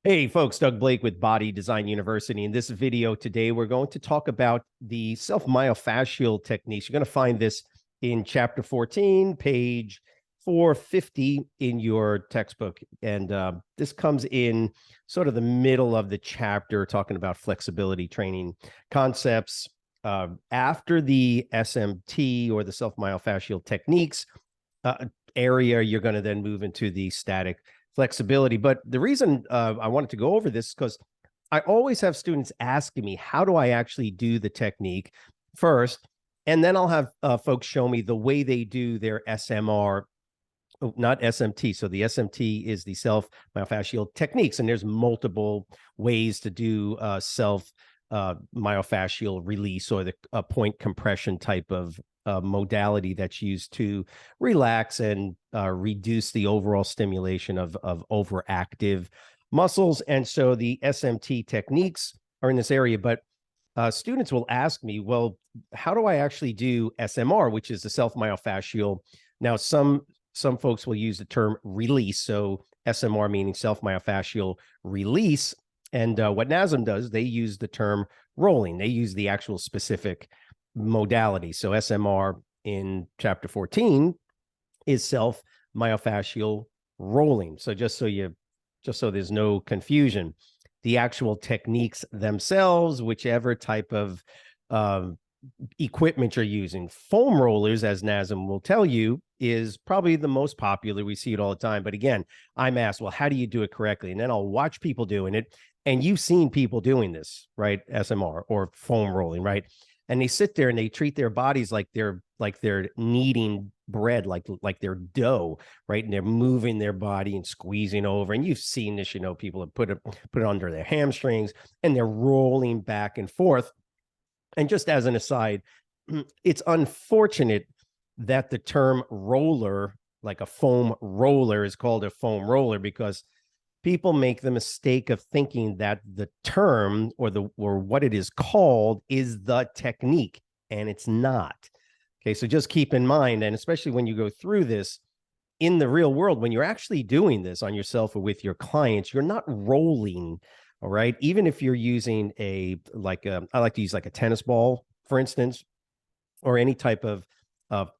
Hey folks, Doug Blake with Body Design University. In this video today, we're going to talk about the self-myofascial techniques. You're going to find this in chapter 14, page 450 in your textbook. And this comes in sort of the middle of the chapter, talking about flexibility training concepts. After the SMT or the self-myofascial techniques area, you're going to then move into the static flexibility. But the reason I wanted to go over this is because I always have students asking me, how do I actually do the technique first? And then I'll have folks show me the way they do their SMR, not SMT. So the SMT is the self-myofascial techniques, and there's multiple ways to do self myofascial release, or the point compression type of modality that's used to relax and reduce the overall stimulation of overactive muscles. And so the SMT techniques are in this area, but students will ask me, well, how do I actually do SMR, which is the self-myofascial? Now, some folks will use the term release. So SMR meaning self-myofascial release. And what NASM does, they use the term rolling. They use the actual specific modality. So SMR in chapter 14 is self-myofascial rolling. So just so there's no confusion, the actual techniques themselves, whichever type of equipment you're using, foam rollers, as NASM will tell you, is probably the most popular. We see it all the time. But again, I'm asked, well, how do you do it correctly? And then I'll watch people doing it. And you've seen people doing this, right? SMR or foam rolling, right? And they sit there and they treat their bodies like they're kneading bread, like they're dough, right? And they're moving their body and squeezing over. And you've seen this, people have put it under their hamstrings and they're rolling back and forth. And just as an aside, it's unfortunate that the term roller, like a foam roller, is called a foam roller, because people make the mistake of thinking that the term or what it is called is the technique, and it's not. Okay, so just keep in mind, and especially when you go through this in the real world, when you're actually doing this on yourself or with your clients, you're not rolling. All right, even if you're using I like to use like a tennis ball, for instance, or any type of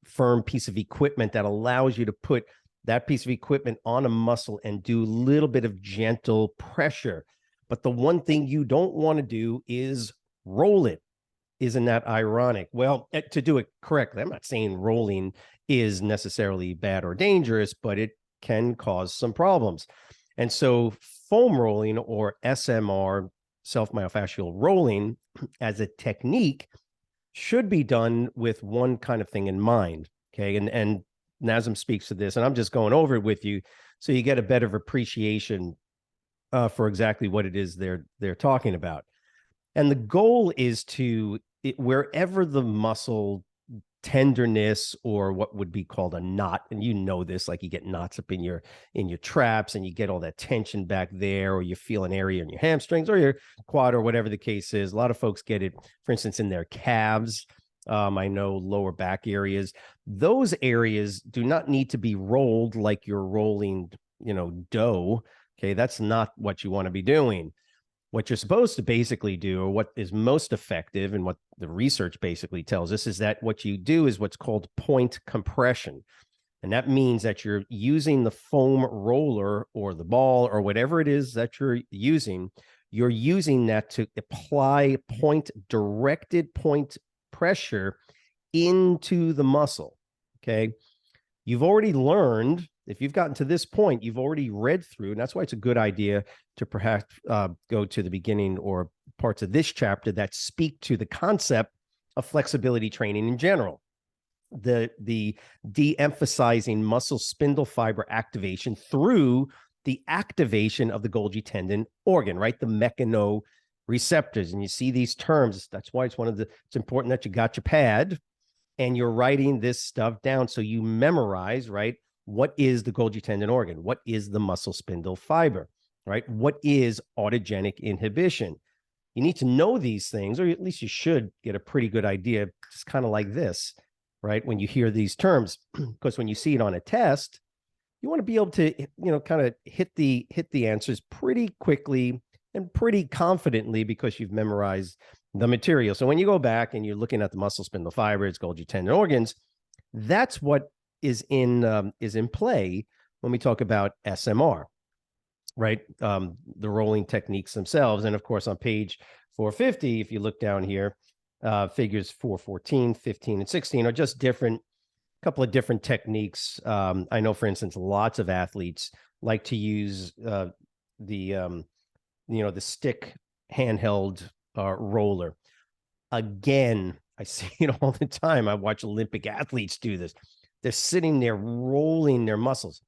firm piece of equipment that allows you to put that piece of equipment on a muscle and do a little bit of gentle pressure. But the one thing you don't want to do is roll it. Isn't that ironic? Well, to do it correctly, I'm not saying rolling is necessarily bad or dangerous, but it can cause some problems. And so foam rolling, or SMR, self-myofascial rolling, as a technique should be done with one kind of thing in mind. Okay. And NASM speaks to this, and I'm just going over it with you so you get a better appreciation for exactly what it is they're talking about. And the goal is to, wherever the muscle tenderness, or what would be called a knot, and this, like you get knots up in your traps and you get all that tension back there, or you feel an area in your hamstrings or your quad or whatever the case is. A lot of folks get it, for instance, in their calves. I know lower back areas. Those areas do not need to be rolled like you're rolling, dough. Okay, that's not what you want to be doing. What you're supposed to basically do, or what is most effective, and what the research basically tells us, is that what you do is what's called point compression. And that means that you're using the foam roller or the ball or whatever it is that you're using that to apply directed point pressure into the muscle. Okay. You've already learned, if you've gotten to this point, you've already read through, and that's why it's a good idea to perhaps go to the beginning or parts of this chapter that speak to the concept of flexibility training in general. The de-emphasizing muscle spindle fiber activation through the activation of the Golgi tendon organ, right? The mechanoreceptors. And you see these terms. That's why it's important that you got your pad and you're writing this stuff down so you memorize, right? What is the Golgi tendon organ? What is the muscle spindle fiber, right? What is autogenic inhibition? You need to know these things, or at least you should get a pretty good idea, just kind of like this, right? When you hear these terms, because when you see it on a test, you want to be able to, kind of hit the answers pretty quickly and pretty confidently because you've memorized the material. So when you go back and you're looking at the muscle spindle fibers, Golgi tendon organs, that's what is in play when we talk about SMR, right? The rolling techniques themselves. And of course, on page 450, if you look down here, figures 414, 15, and 16 are just different, couple of different techniques. I know, for instance, lots of athletes like to use the stick handheld roller. Again, I see it all the time. I watch Olympic athletes do this. They're sitting there rolling their muscles.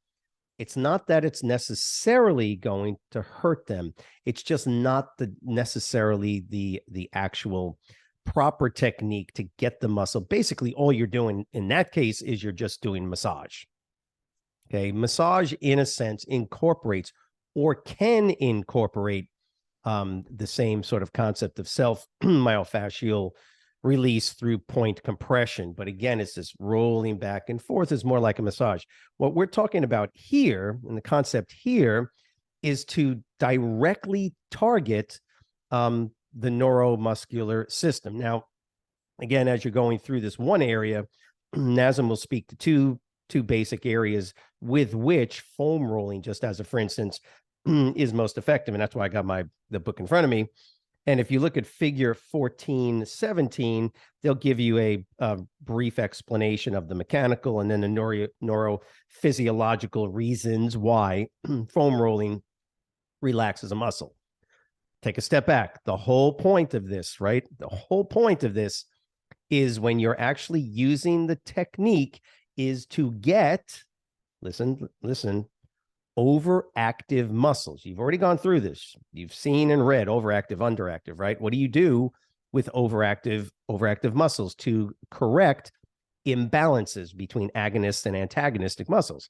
It's not that it's necessarily going to hurt them. It's just not necessarily the actual proper technique to get the muscle. Basically, all you're doing in that case is you're just doing massage. Okay, massage in a sense incorporates or can incorporate the same sort of concept of self-myofascial release through point compression. But again, it's this rolling back and forth is more like a massage. What we're talking about here, and the concept here, is to directly target the neuromuscular system. Now, again, as you're going through this one area, NASM will speak to two basic areas with which foam rolling, just as a for instance, is most effective. And that's why I got the book in front of me. And if you look at figure 1417, they'll give you a brief explanation of the mechanical and then the neurophysiological reasons why foam rolling relaxes a muscle. Take a step back. The whole point of this, right? The whole point of this is when you're actually using the technique is to get, listen, overactive muscles. You've already gone through this. You've seen and read overactive, underactive, right? What do you do with overactive muscles to correct imbalances between agonist and antagonistic muscles?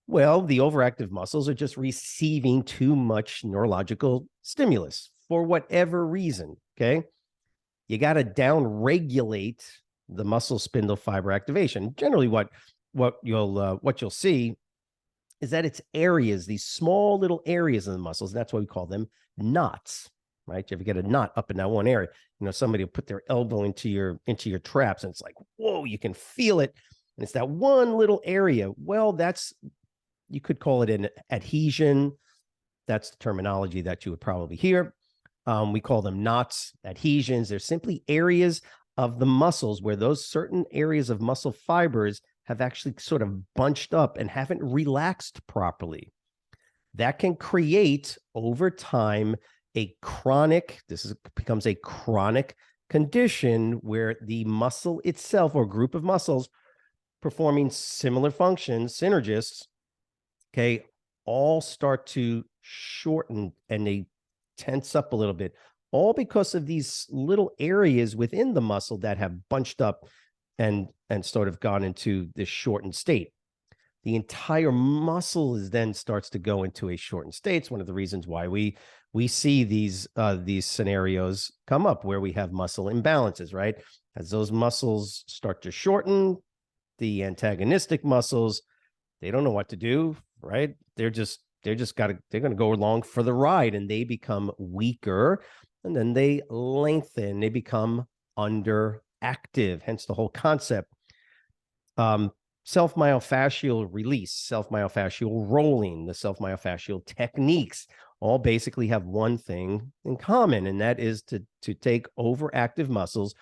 Well, the overactive muscles are just receiving too much neurological stimulus for whatever reason, okay? You got to down-regulate the muscle spindle fiber activation. Generally, what you'll see is that it's areas, these small little areas of the muscles. That's why we call them knots, right? You ever get a knot up in that one area? Somebody will put their elbow into your traps, and it's like, whoa, you can feel it. And it's that one little area. Well, you could call it an adhesion. That's the terminology that you would probably hear. We call them knots, adhesions. They're simply areas of the muscles where those certain areas of muscle fibers have actually sort of bunched up and haven't relaxed properly. That can create over time becomes a chronic condition where the muscle itself or group of muscles performing similar functions, synergists, okay, all start to shorten and they tense up a little bit, all because of these little areas within the muscle that have bunched up and sort of gone into this shortened state. The entire muscle then starts to go into a shortened state. It's one of the reasons why we see these scenarios come up where we have muscle imbalances, right? As those muscles start to shorten, the antagonistic muscles, they don't know what to do, right? They're going to go along for the ride, and they become weaker, and then they lengthen, they become underactive, hence the whole concept. Self-myofascial release, self-myofascial rolling, the self-myofascial techniques all basically have one thing in common, and that is to take overactive muscles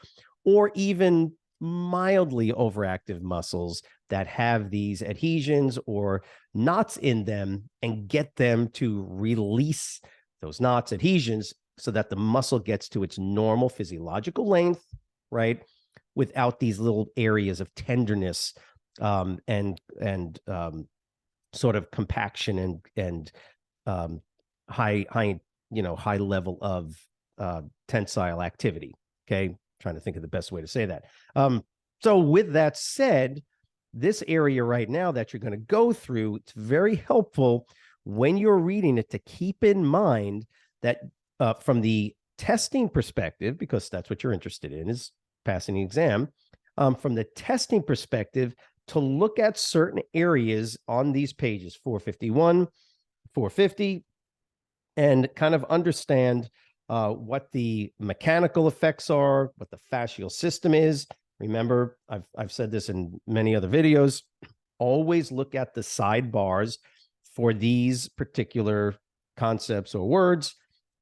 or even mildly overactive muscles that have these adhesions or knots in them and get them to release those knots, adhesions, so that the muscle gets to its normal physiological length, right? Without these little areas of tenderness and sort of compaction and high level of tensile activity. Okay, trying to think of the best way to say that. So with that said, this area right now that you're going to go through, it's very helpful when you're reading it to keep in mind that from the testing perspective, because that's what you're interested in, is passing the exam. From the testing perspective, to look at certain areas on these pages, 451, 450, and kind of understand what the mechanical effects are, what the fascial system is. Remember, I've said this in many other videos. Always look at the sidebars for these particular concepts or words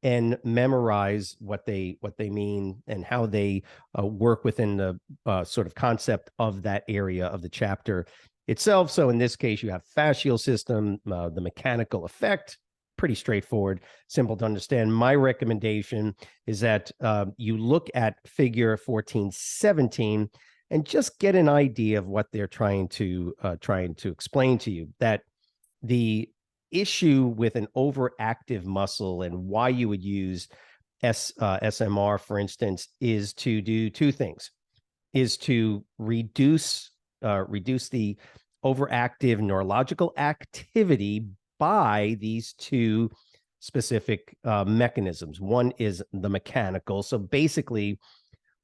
and memorize what they mean and how they work within the sort of concept of that area of the chapter itself. So in this case, you have fascial system, the mechanical effect, pretty straightforward, simple to understand. My recommendation is that you look at figure 1417 and just get an idea of what they're trying to explain to you. That the issue with an overactive muscle and why you would use SMR, for instance, is to do two things: is to reduce the overactive neurological activity by these two specific mechanisms. One is the mechanical. So basically,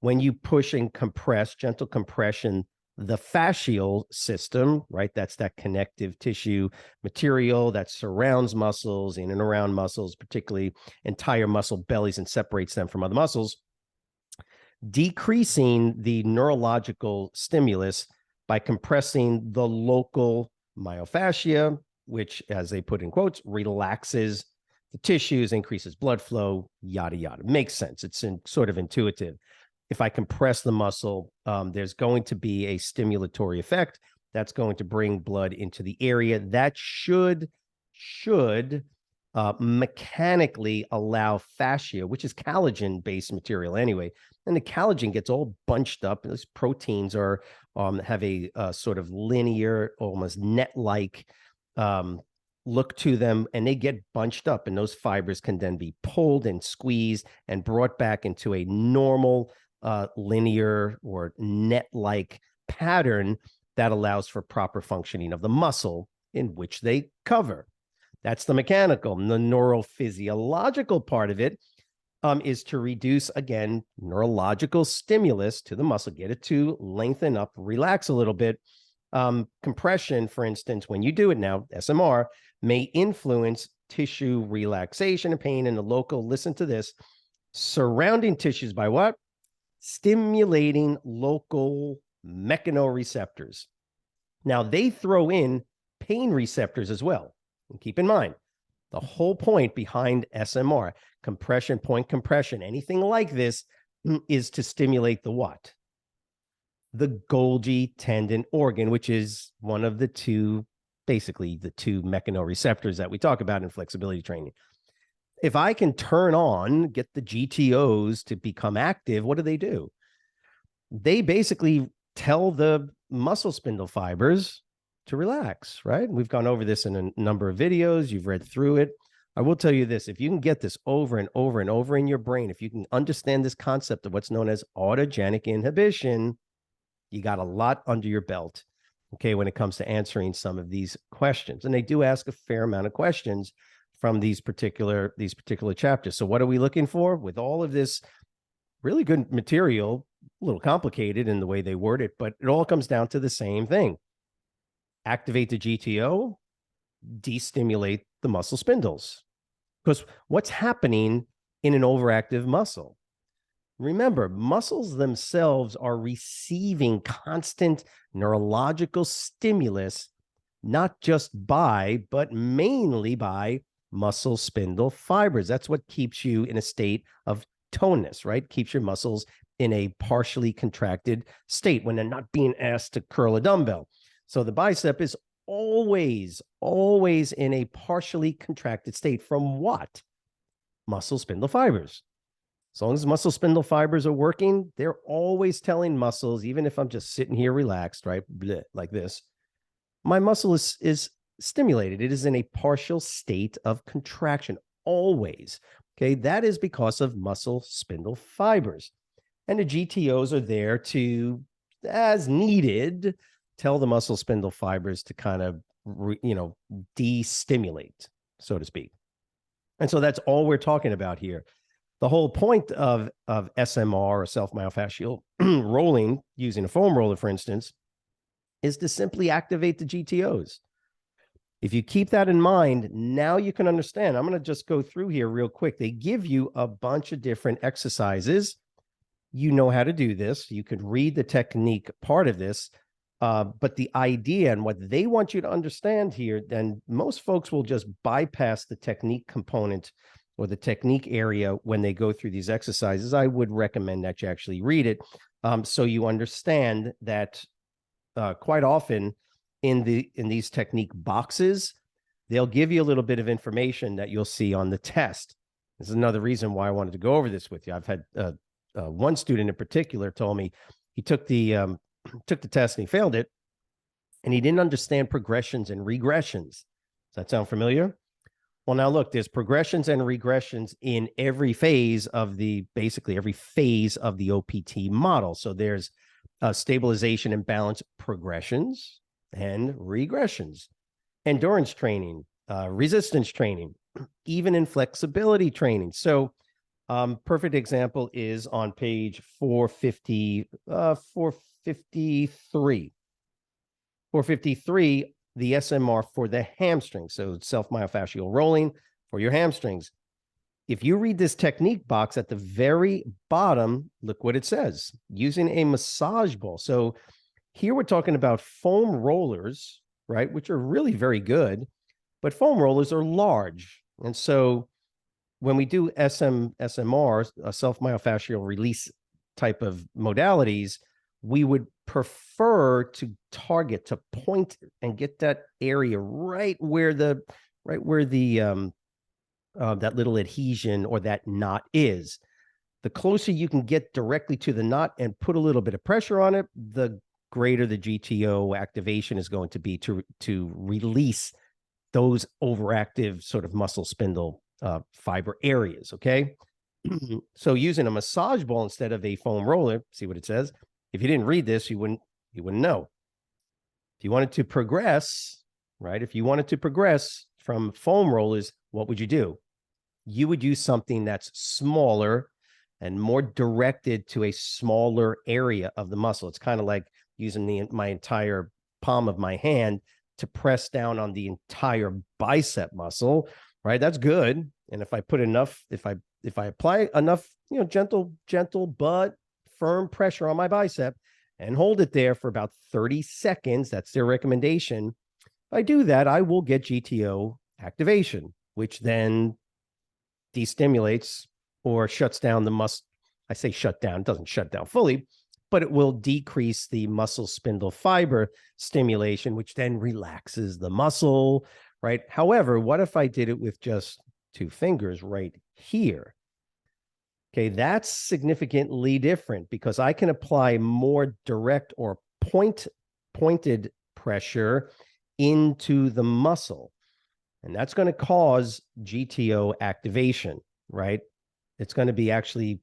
when you push and compress, gentle compression, the fascial system, right? That's that connective tissue material that surrounds muscles, in and around muscles, particularly entire muscle bellies, and separates them from other muscles, decreasing the neurological stimulus by compressing the local myofascia, which, as they put in quotes, relaxes the tissues, increases blood flow, yada, yada. Makes sense. It's sort of intuitive. If I compress the muscle, there's going to be a stimulatory effect that's going to bring blood into the area that should mechanically allow fascia, which is collagen-based material anyway, and the collagen gets all bunched up. Those proteins are have a sort of linear, almost net-like look to them, and they get bunched up, and those fibers can then be pulled and squeezed and brought back into a normal linear or net-like pattern that allows for proper functioning of the muscle in which they cover. That's the mechanical. And the neurophysiological part of it is to reduce, again, neurological stimulus to the muscle, get it to lengthen up, relax a little bit. Compression, for instance, when you do it now, SMR, may influence tissue relaxation and pain in the local, listen to this, surrounding tissues by what? Stimulating local mechanoreceptors. Now, they throw in pain receptors as well. And keep in mind, the whole point behind SMR, compression, point compression, anything like this, is to stimulate the what? The Golgi tendon organ, which is one of the two, basically the two mechanoreceptors that we talk about in flexibility training. If I can turn on, get the GTOs to become active, what do? They basically tell the muscle spindle fibers to relax, right? We've gone over this in a number of videos. You've read through it. I will tell you this: if you can get this over and over and over in your brain, if you can understand this concept of what's known as autogenic inhibition, you got a lot under your belt, okay, when it comes to answering some of these questions. And they do ask a fair amount of questions from these particular chapters. So what are we looking for with all of this really good material? A little complicated in the way they word it, but it all comes down to the same thing: activate the GTO, destimulate the muscle spindles. Because what's happening in an overactive muscle? Remember, muscles themselves are receiving constant neurological stimulus, not just by, but mainly by muscle spindle fibers. That's what keeps you in a state of tonus, right? Keeps your muscles in a partially contracted state when they're not being asked to curl a dumbbell. So the bicep is always in a partially contracted state from what? Muscle spindle fibers. As long as muscle spindle fibers are working, they're always telling muscles, even if I'm just sitting here relaxed, right, bleh, like this, my muscle is stimulated. It is in a partial state of contraction, always. Okay, that is because of muscle spindle fibers. And the GTOs are there to, as needed, tell the muscle spindle fibers to kind of, de-stimulate, so to speak. And so that's all we're talking about here. The whole point of SMR, or self-myofascial rolling, using a foam roller, for instance, is to simply activate the GTOs. If you keep that in mind, now you can understand. I'm going to just go through here real quick. They give you a bunch of different exercises. You know how to do this. You could read the technique part of this. But the idea and what they want you to understand here, then most folks will just bypass the technique component or the technique area when they go through these exercises. I would recommend that you actually read it, so you understand that quite often in these technique boxes, they'll give you a little bit of information that you'll see on the test. This is another reason why I wanted to go over this with you. I've had one student in particular told me he took the test and he failed it, and he didn't understand progressions and regressions. Does that sound familiar? Well, now look, there's progressions and regressions in every phase of basically every phase of the OPT model. So there's stabilization and balance progressions and regressions, endurance training, resistance training, even in flexibility training. So perfect example is on page 453. 453, the SMR for the hamstring. So self-myofascial rolling for your hamstrings. If you read this technique box at the very bottom, look what it says, using a massage ball. So here we're talking about foam rollers, right, which are really very good, but foam rollers are large. And so when we do SMR, self-myofascial release type of modalities, we would prefer to target, to point and get that area right where that little adhesion or that knot is. The closer you can get directly to the knot and put a little bit of pressure on it, the greater the GTO activation is going to be to release those overactive sort of muscle spindle fiber areas. Okay. So using a massage ball instead of a foam roller, see what it says. If you didn't read this, you wouldn't know. If you wanted to progress, right? If you wanted to progress from foam rollers, what would you do? You would use something that's smaller and more directed to a smaller area of the muscle. It's kind of like using my entire palm of my hand to press down on the entire bicep muscle, right? That's good. And if I put enough, if I apply enough, gentle but firm pressure on my bicep and hold it there for about 30 seconds, that's their recommendation. If I do that, I will get GTO activation, which then destimulates or shuts down the muscle. I say shut down, it doesn't shut down fully, but it will decrease the muscle spindle fiber stimulation, which then relaxes the muscle, right? However, what if I did it with just 2 fingers right here? Okay, that's significantly different because I can apply more direct or pointed pressure into the muscle. And that's going to cause GTO activation, right? It's going to be actually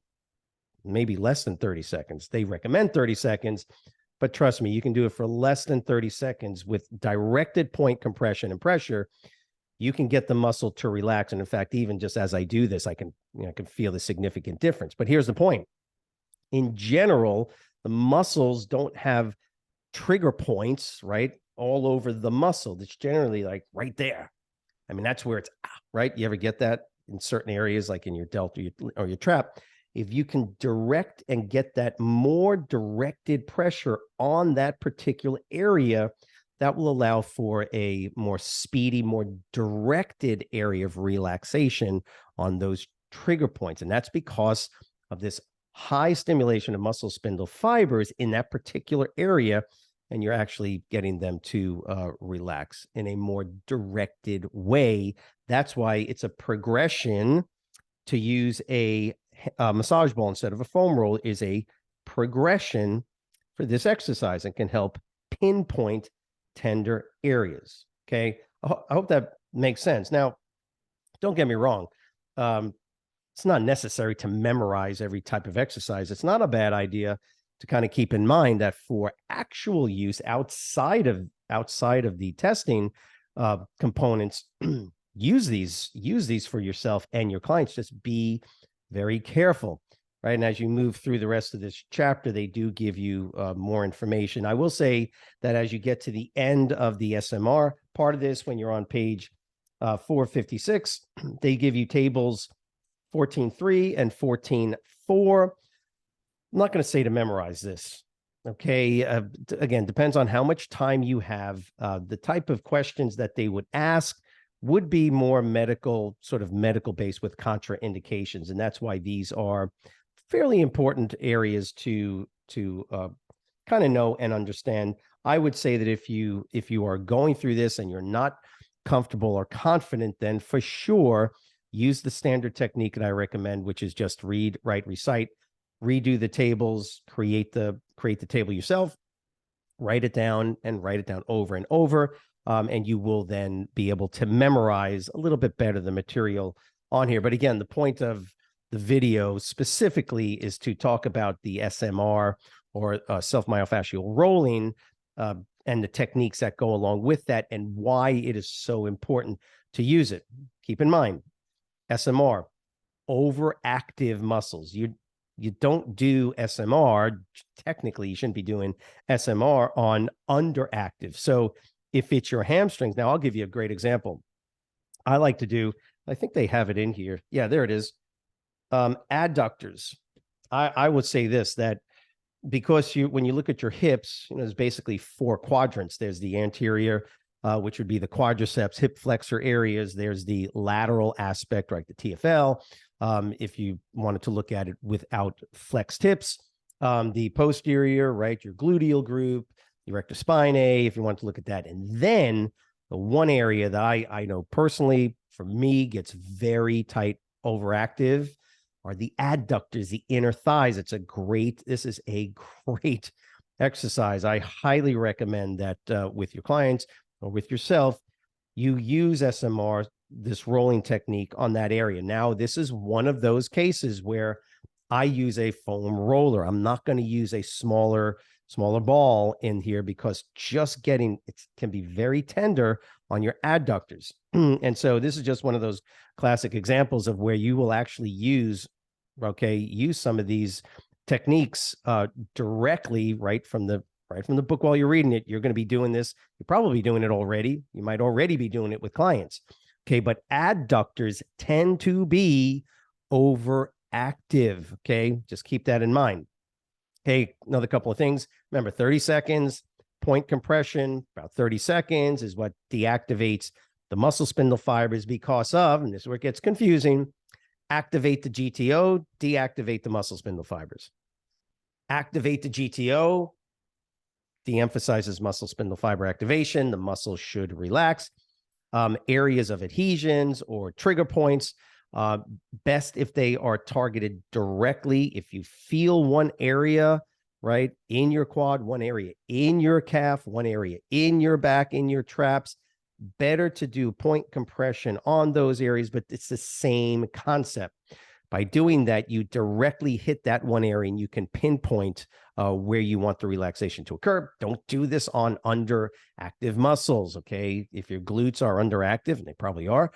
maybe less than 30 seconds. They recommend 30 seconds, but trust me, you can do it for less than 30 seconds with directed point compression and pressure. You can get the muscle to relax. And in fact, even just as I do this, I can feel the significant difference. But here's the point. In general, the muscles don't have trigger points, right, all over the muscle. It's generally like right there. I mean, that's where it's right. You ever get that in certain areas, like in your delta or your trap? If you can direct and get that more directed pressure on that particular area, that will allow for a more speedy, more directed area of relaxation on those trigger points. And that's because of this high stimulation of muscle spindle fibers in that particular area. And you're actually getting them to relax in a more directed way. That's why it's a progression to use a massage ball instead of a foam roll is a progression for this exercise and can help pinpoint tender areas. Okay. I hope that makes sense. Now, don't get me wrong. It's not necessary to memorize every type of exercise. It's not a bad idea to kind of keep in mind that for actual use outside of the testing components, use these for yourself and your clients. Just be very careful. right? And as you move through the rest of this chapter, they do give you more information. I will say that as you get to the end of the SMR part of this, when you're on page 456, they give you tables 14.3 and 14.4. I'm not going to say to memorize this. Okay. Again, depends on how much time you have. The type of questions that they would ask would be more medical, sort of medical based with contraindications. And that's why these are fairly important areas to kind of know and understand. I would say that if you are going through this and you're not comfortable or confident, then for sure use the standard technique that I recommend, which is just read, write, recite, redo the tables, create the table yourself, write it down over and over. And you will then be able to memorize a little bit better the material on here. But again, the point of the video specifically is to talk about the SMR, or self-myofascial rolling, and the techniques that go along with that and why it is so important to use it. Keep in mind, SMR, overactive muscles. You don't do SMR, technically you shouldn't be doing SMR on underactive. So if it's your hamstrings, now I'll give you a great example. I like to do, I think they have it in here. Yeah, there it is. Adductors. I would say this, that because when you look at your hips, there's basically 4 quadrants. There's the anterior, which would be the quadriceps, hip flexor areas. There's the lateral aspect, right, the TFL. If you wanted to look at it without flexed hips, the posterior, right, your gluteal group, the rectus spinae, if you want to look at that. And then the one area that I know personally, for me, gets very tight, overactive, are the adductors, the inner thighs. This is a great exercise. I highly recommend that with your clients or with yourself, you use SMR, this rolling technique, on that area. Now, this is one of those cases where I use a foam roller. I'm not going to use a smaller ball in here, because just it can be very tender on your adductors. And so this is just one of those classic examples of where you will actually use some of these techniques directly right from the book while you're reading it. You're going to be doing this. You're probably doing it already. You might already be doing it with clients. Okay, but adductors tend to be overactive. Okay, just keep that in mind. Okay, another couple of things. Remember, 30 seconds, point compression, about 30 seconds is what deactivates the muscle spindle fibers, because of, and this is where it gets confusing, activate the GTO, deactivate the muscle spindle fibers. Activate the GTO, de-emphasizes muscle spindle fiber activation. The muscle should relax. Areas of adhesions or trigger points, best if they are targeted directly. If you feel one area, right, in your quad, one area in your calf, one area in your back, in your traps, better to do point compression on those areas, but it's the same concept. By doing that, you directly hit that one area and you can pinpoint where you want the relaxation to occur. Don't do this on underactive muscles, okay? If your glutes are underactive, and they probably are,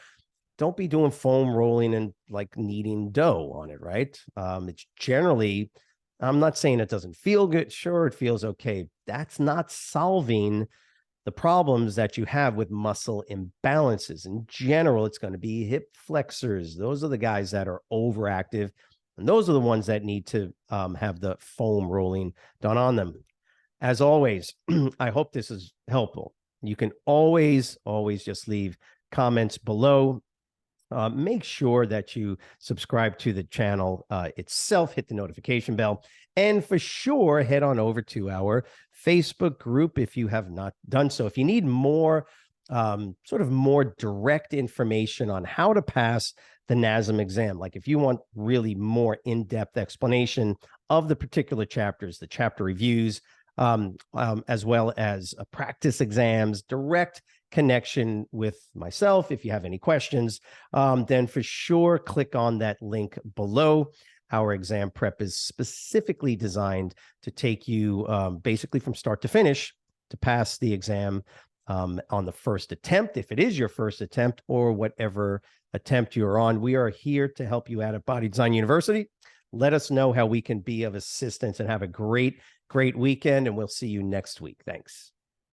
don't be doing foam rolling and like kneading dough on it, right? It's generally, I'm not saying it doesn't feel good. Sure, it feels okay. That's not solving the problems that you have with muscle imbalances. In general, it's going to be hip flexors. Those are the guys that are overactive, and those are the ones that need to have the foam rolling done on them. As always, I hope this is helpful. You can always just leave comments below. Make sure that you subscribe to the channel itself, hit the notification bell, and for sure, head on over to our Facebook group if you have not done so. If you need more, sort of more direct information on how to pass the NASM exam, like if you want really more in-depth explanation of the particular chapters, the chapter reviews, as well as practice exams, direct connection with myself. If you have any questions, then for sure, click on that link below. Our exam prep is specifically designed to take you basically from start to finish to pass the exam on the first attempt, if it is your first attempt, or whatever attempt you're on. We are here to help you out at Body Design University. Let us know how we can be of assistance, and have a great weekend. And we'll see you next week. Thanks.